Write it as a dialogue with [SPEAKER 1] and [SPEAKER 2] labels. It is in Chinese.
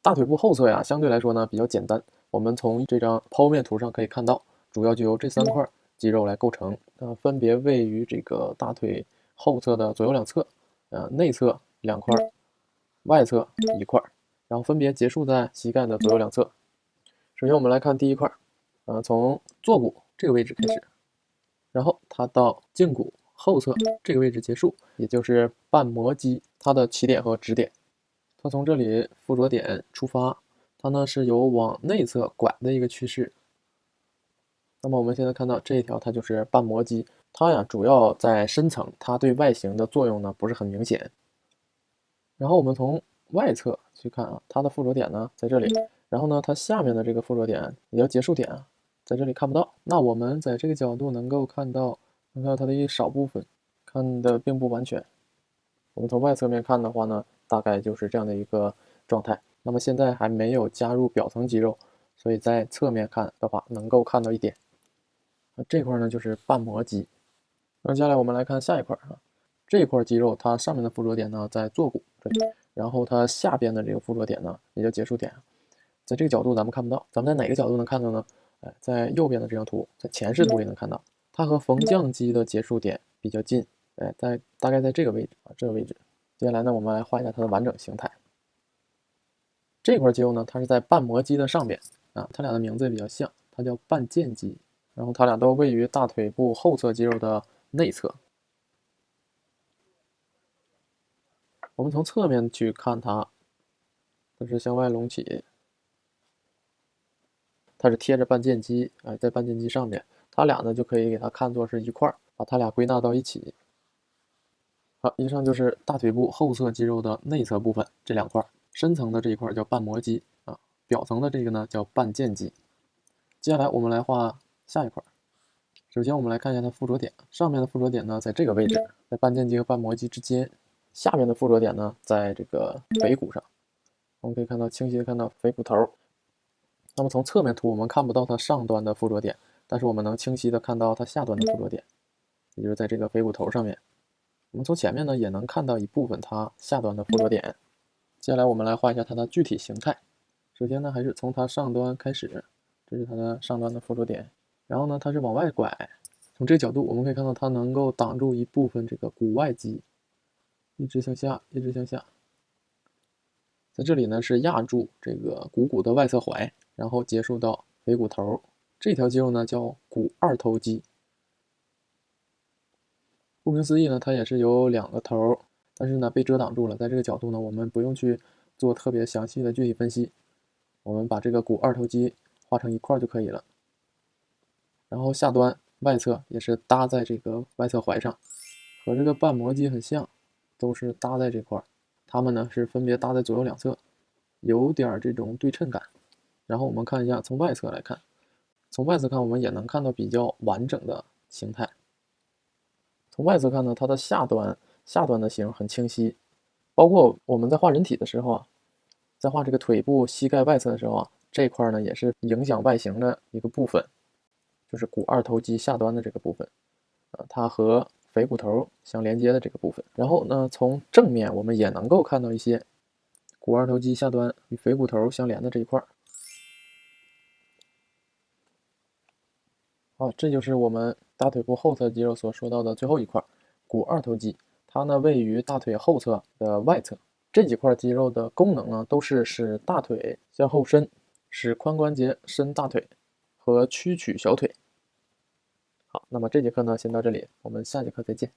[SPEAKER 1] 大腿部后侧呀，相对来说呢比较简单。我们从这张剖面图上可以看到，主要就由这3块肌肉来构成，分别位于这个大腿后侧的左右两侧，内侧2块，外侧1块，然后分别结束在膝盖的左右两侧。首先我们来看第一块，从坐骨这个位置开始，然后它到胫骨后侧这个位置结束，也就是半膜肌它的起点和止点。它从这里附着点出发，它呢是有往内侧拐的一个趋势。那么我们现在看到这一条，它就是半膜肌，它呀主要在深层，它对外形的作用呢不是很明显。然后我们从外侧去看啊，它的附着点呢在这里，然后呢它下面的这个附着点也叫结束点啊，在这里看不到。那我们在这个角度能够看到它的一少部分，看的并不完全。我们从外侧面看的话呢，大概就是这样的一个状态。那么现在还没有加入表层肌肉，所以在侧面看的话，能够看到一点。那这块呢就是半膜肌。那接下来我们来看下一块啊，这一块肌肉它上面的附着点呢在坐骨这里，然后它下边的这个附着点呢也叫结束点，在这个角度咱们看不到，咱们在哪个角度能看到呢？在右边的这张图，在前视图里能看到，它和缝降肌的结束点比较近，大概在这个位置啊，这个位置。接下来呢，我们来画一下它的完整形态。这块肌肉呢，它是在半膜肌的上边啊，它俩的名字也比较像，它叫半腱肌，然后它俩都位于大腿部后侧肌肉的内侧。我们从侧面去看它，它是向外隆起，它是贴着半腱肌，在半腱肌上边，它俩呢就可以给它看作是一块，把它俩归纳到一起。好，以上就是大腿部后侧肌肉的内侧部分，这2块，深层的这一块叫半膜肌啊，表层的这个呢叫半腱肌。接下来我们来画下一块。首先我们来看一下它附着点，上面的附着点呢在这个位置，在半腱肌和半膜肌之间，下面的附着点呢在这个腓骨上。我们可以看到清晰的看到腓骨头。那么从侧面图我们看不到它上端的附着点，但是我们能清晰的看到它下端的附着点，也就是在这个腓骨头上面。我们从前面呢也能看到一部分它下端的附着点。接下来我们来画一下它的具体形态。首先呢还是从它上端开始，这是它的上端的附着点，然后呢它是往外拐，从这个角度我们可以看到它能够挡住一部分这个股外肌，一直向下，一直向下。在这里呢是压住这个股骨的外侧踝，然后结束到腓骨头。这条肌肉呢叫股二头肌。顾名思义呢，它也是有2个头，但是呢被遮挡住了。在这个角度呢，我们不用去做特别详细的具体分析，我们把这个股二头肌画成一块就可以了。然后下端外侧也是搭在这个外侧踝上，和这个半膜肌很像，都是搭在这块。它们呢是分别搭在左右两侧，有点这种对称感。然后我们看一下从外侧来看，从外侧看我们也能看到比较完整的形态。从外侧看呢，它的下端的形很清晰，包括我们在画人体的时候啊，在画这个腿部膝盖外侧的时候啊，这块呢也是影响外形的一个部分，就是股二头肌下端的这个部分，它和腓骨头相连接的这个部分。然后呢，从正面我们也能够看到一些股二头肌下端与腓骨头相连的这一块。好，这就是我们大腿部后侧肌肉所说到的最后一块，股二头肌。它呢位于大腿后侧的外侧。这几块肌肉的功能呢，都是使大腿向后伸，使髋关节伸大腿和屈曲小腿。好，那么这节课呢先到这里，我们下节课再见。